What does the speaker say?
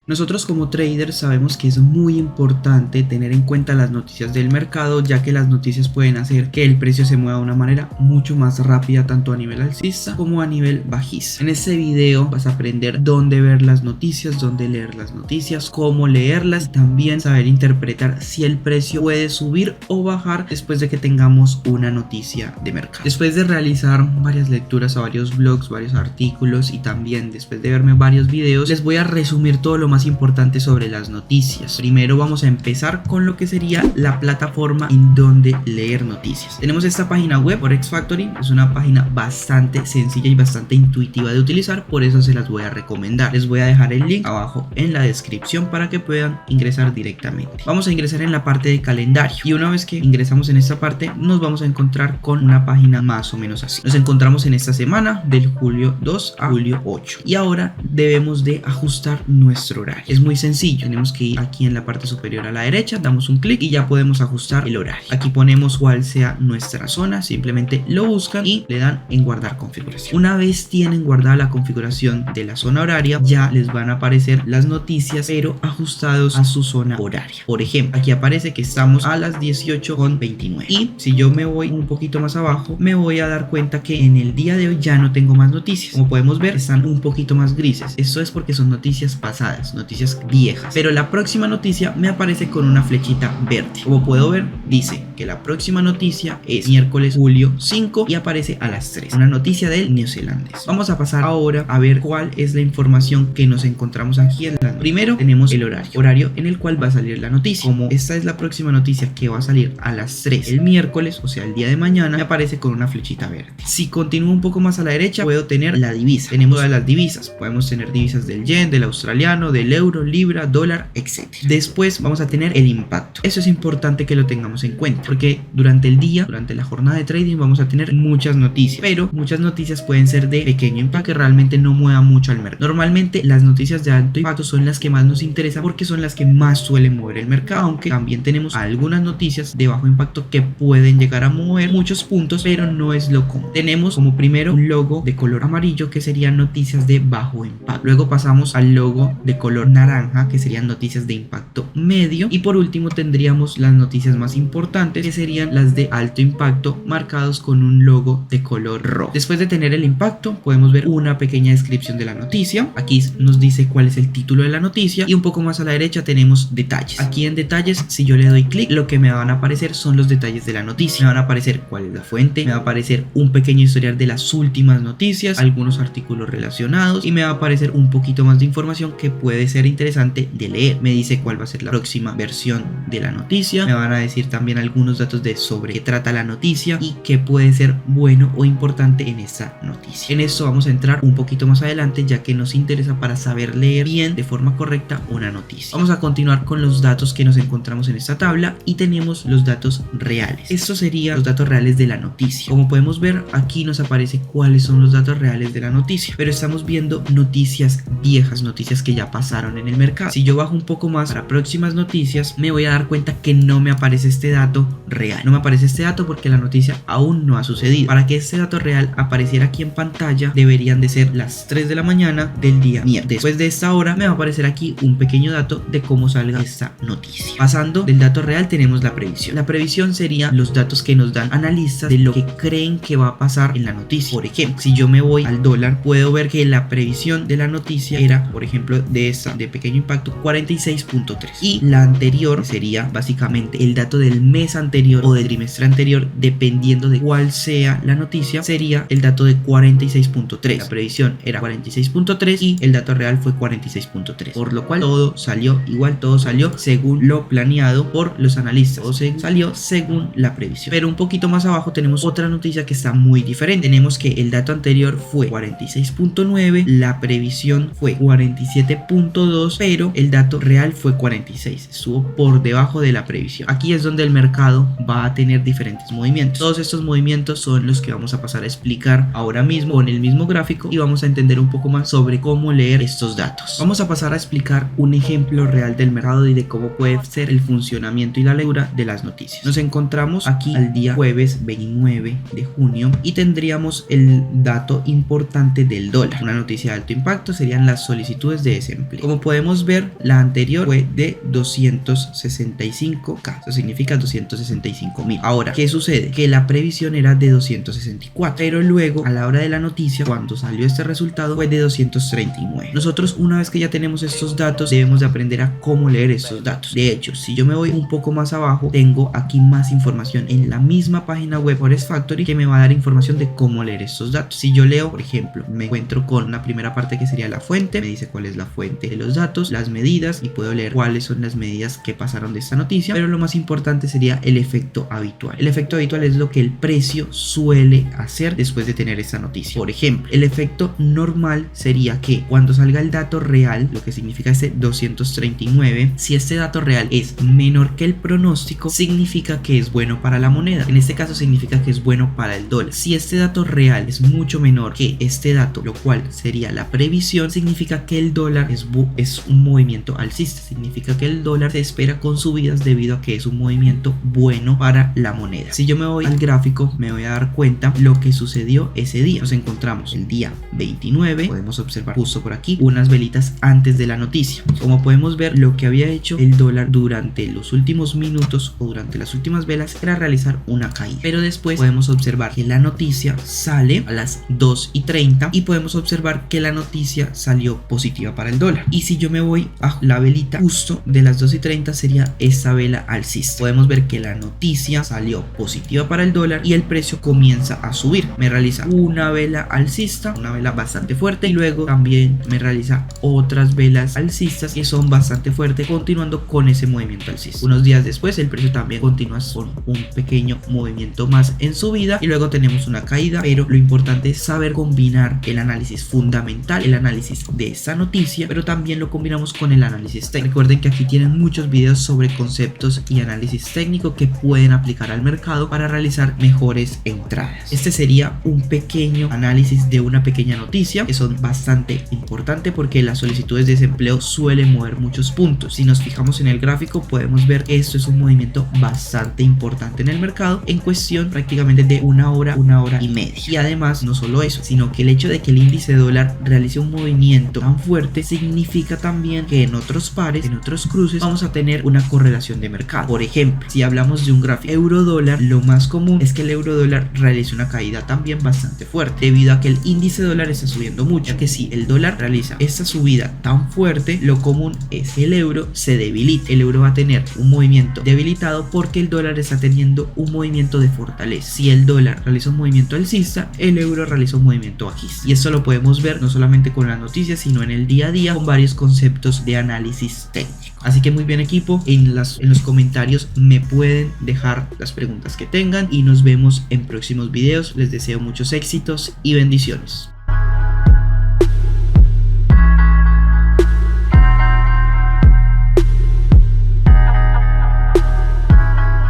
Nosotros como traders sabemos que es muy importante tener en cuenta las noticias del mercado, ya que las noticias pueden hacer que el precio se mueva de una manera mucho más rápida, tanto a nivel alcista como a nivel bajista. En este video vas a aprender dónde ver las noticias, dónde leer las noticias, cómo leerlas, y también saber interpretar si el precio puede subir o bajar después de que tengamos una noticia de mercado. Después de realizar varias lecturas a varios blogs, varios artículos y también después de verme varios videos, les voy a resumir todo lo más importante sobre las noticias. Primero vamos a empezar con lo que sería la plataforma en donde leer noticias. Tenemos esta página web, Forex Factory. Es una página bastante sencilla y bastante intuitiva de utilizar, por eso se las voy a recomendar. Les voy a dejar el link abajo en la descripción para que puedan ingresar directamente. Vamos a ingresar en la parte de calendario y una vez que ingresamos en esta parte nos vamos a encontrar con una página más o menos así. Nos encontramos en esta semana del julio 2 a julio 8 y ahora debemos de ajustar nuestro horario. Es muy sencillo, tenemos que ir aquí en la parte superior a la derecha, damos un clic y ya podemos ajustar el horario. Aquí ponemos cuál sea nuestra zona, simplemente lo buscan y le dan en guardar configuración. Una vez tienen guardada la configuración de la zona horaria, ya les van a aparecer las noticias pero ajustados a su zona horaria. Por ejemplo, aquí aparece que estamos a las 18:29 y si yo me voy un poquito más abajo me voy a dar cuenta que en el día de hoy ya no tengo más noticias. Como podemos ver, están un poquito más grises. Esto es porque son noticias pasadas, noticias viejas, pero la próxima noticia me aparece con una flechita verde. Como puedo ver, dice que la próxima noticia es miércoles julio 5 y aparece a las 3, una noticia del neozelandés. Vamos a pasar ahora a ver cuál es la información que nos encontramos aquí en la... Primero tenemos el horario en el cual va a salir la noticia. Como esta es la próxima noticia que va a salir a las 3 el miércoles, o sea el día de mañana, me aparece con una flechita verde. Si continúo un poco más a la derecha puedo tener la divisa. Tenemos todas las divisas, podemos tener divisas del yen, del australiano, del euro, libra, dólar, etc. Después vamos a tener el impacto. Eso es importante que lo tengamos en cuenta porque durante el día, durante la jornada de trading vamos a tener muchas noticias, pero muchas noticias pueden ser de pequeño impacto que realmente no mueva mucho al mercado. Normalmente las noticias de alto impacto son las que más nos interesan porque son las que más suelen mover el mercado, aunque también tenemos algunas noticias de bajo impacto que pueden llegar a mover muchos puntos, pero no es lo común. Tenemos como primero un logo de color amarillo que serían noticias de bajo impacto. Luego pasamos al logo de color naranja que serían noticias de impacto medio y por último tendríamos las noticias más importantes que serían las de alto impacto marcados con un logo de color rojo. Después de tener el impacto podemos ver una pequeña descripción de la noticia. Aquí nos dice cuál es el título de la noticia y un poco más a la derecha tenemos detalles. Aquí en detalles, si yo le doy clic, lo que me van a aparecer son los detalles de la noticia. Me van a aparecer cuál es la fuente, me va a aparecer un pequeño historial de las últimas noticias, algunos artículos relacionados y me va a aparecer un poquito más de información que puede ser interesante de leer. Me dice cuál va a ser la próxima versión de la noticia, me van a decir también algunos datos de sobre qué trata la noticia y qué puede ser bueno o importante en esa noticia. En esto vamos a entrar un poquito más adelante ya que nos interesa para saber leer bien de forma correcta una noticia. Vamos a continuar con los datos que nos encontramos en esta tabla y tenemos los datos reales. Estos serían los datos reales de la noticia. Como podemos ver, aquí nos aparece cuáles son los datos reales de la noticia, pero estamos viendo noticias viejas, noticias que ya pasaron en el mercado. Si yo bajo un poco más para próximas noticias, me voy a dar cuenta que no me aparece este dato real. No me aparece este dato porque la noticia aún no ha sucedido. Para que este dato real apareciera aquí en pantalla, deberían de ser las 3 de la mañana del día miércoles. Después de esta hora me va a aparecer aquí un pequeño dato de cómo salga esta noticia. Pasando del dato real tenemos la previsión. La previsión sería los datos que nos dan analistas de lo que creen que va a pasar en la noticia. Por ejemplo, si yo me voy al dólar, puedo ver que la previsión de la noticia era, por ejemplo, de esta de pequeño impacto 46.3 y la anterior sería básicamente el dato del mes anterior o del trimestre anterior, dependiendo de cuál sea la noticia, sería el dato de 46.3. La previsión era 46.3 y el dato real fue 46.3, por lo cual todo salió igual, todo salió según lo planeado por los analistas, o se salió según la previsión. Pero un poquito más abajo tenemos otra noticia que está muy diferente. Tenemos que el dato anterior fue 46.9, la previsión fue 47.2, pero el dato real fue 46, estuvo por debajo de la previsión. Aquí es donde el mercado mercado va a tener diferentes movimientos. Todos estos movimientos son los que vamos a pasar a explicar ahora mismo con el mismo gráfico y vamos a entender un poco más sobre cómo leer estos datos. Vamos a pasar a explicar un ejemplo real del mercado y de cómo puede ser el funcionamiento y la lectura de las noticias. Nos encontramos aquí al día jueves 29 de junio y tendríamos el dato importante del dólar. Una noticia de alto impacto serían las solicitudes de desempleo. Como podemos ver, la anterior fue de 265K, eso significa 265.000. Ahora, ¿qué sucede? Que la previsión era de 264, pero luego a la hora de la noticia, cuando salió este resultado, fue de 239. Nosotros, una vez que ya tenemos estos datos, debemos de aprender a cómo leer estos datos. De hecho, si yo me voy un poco más abajo, tengo aquí más información en la misma página web Forex Factory que me va a dar información de cómo leer estos datos. Si yo leo, por ejemplo, me encuentro con una primera parte que sería la fuente, me dice cuál es la fuente de los datos, las medidas, y puedo leer cuáles son las medidas que pasaron de esta noticia, pero lo más importante sería el efecto habitual. El efecto habitual es lo que el precio suele hacer después de tener esta noticia. Por ejemplo, el efecto normal sería que cuando salga el dato real, lo que significa este 239, si este dato real es menor que el pronóstico, significa que es bueno para la moneda. En este caso significa que es bueno para el dólar. Si este dato real es mucho menor que este dato, lo cual sería la previsión, significa que el dólar es un movimiento alcista. Significa que el dólar se espera con subidas debido a que es un movimiento bueno para la moneda. Si yo me voy al gráfico, me voy a dar cuenta lo que sucedió ese día. Nos encontramos el día 29, podemos observar justo por aquí unas velitas antes de la noticia. Como podemos ver, lo que había hecho el dólar durante los últimos minutos o durante las últimas velas era realizar una caída, pero después podemos observar que la noticia sale a las 2:30 y podemos observar que la noticia salió positiva para el dólar. Y si yo me voy a la velita justo de las 2:30, sería esta vela alcista. Podemos ver que la noticia salió positiva para el dólar y el precio comienza a subir. Me realiza una vela alcista, una vela bastante fuerte, y luego también me realiza otras velas alcistas que son bastante fuertes, continuando con ese movimiento alcista. Unos días después el precio también continúa con un pequeño movimiento más en subida y luego tenemos una caída, pero lo importante es saber combinar el análisis fundamental, el análisis de esta noticia, pero también lo combinamos con el análisis técnico. Recuerden que aquí tienen muchos videos sobre conceptos y análisis técnico que pueden aplicar al mercado para realizar mejores entradas. Este sería un pequeño análisis de una pequeña noticia que son bastante importantes porque las solicitudes de desempleo suelen mover muchos puntos. Si nos fijamos en el gráfico, podemos ver que esto es un movimiento bastante importante en el mercado en cuestión prácticamente de una hora y media. Y además, no solo eso, sino que el hecho de que el índice dólar realice un movimiento tan fuerte significa también que en otros pares, en otros cruces, vamos a tener una correlación de mercado. Por ejemplo, si hablamos de un gráfico euro dólar, lo más común es que el euro dólar realice una caída también bastante fuerte debido a que el índice dólar está subiendo mucho, ya que si el dólar realiza esta subida tan fuerte, lo común es que el euro se debilite. El euro va a tener un movimiento debilitado porque el dólar está teniendo un movimiento de fortaleza. Si el dólar realiza un movimiento alcista, el euro realiza un movimiento bajista. Y esto lo podemos ver no solamente con las noticias, sino en el día a día con varios conceptos de análisis técnico. Así que muy bien, equipo, en los comentarios me pueden dejar las preguntas que tengan y nos vemos en próximos videos. Les deseo muchos éxitos y bendiciones.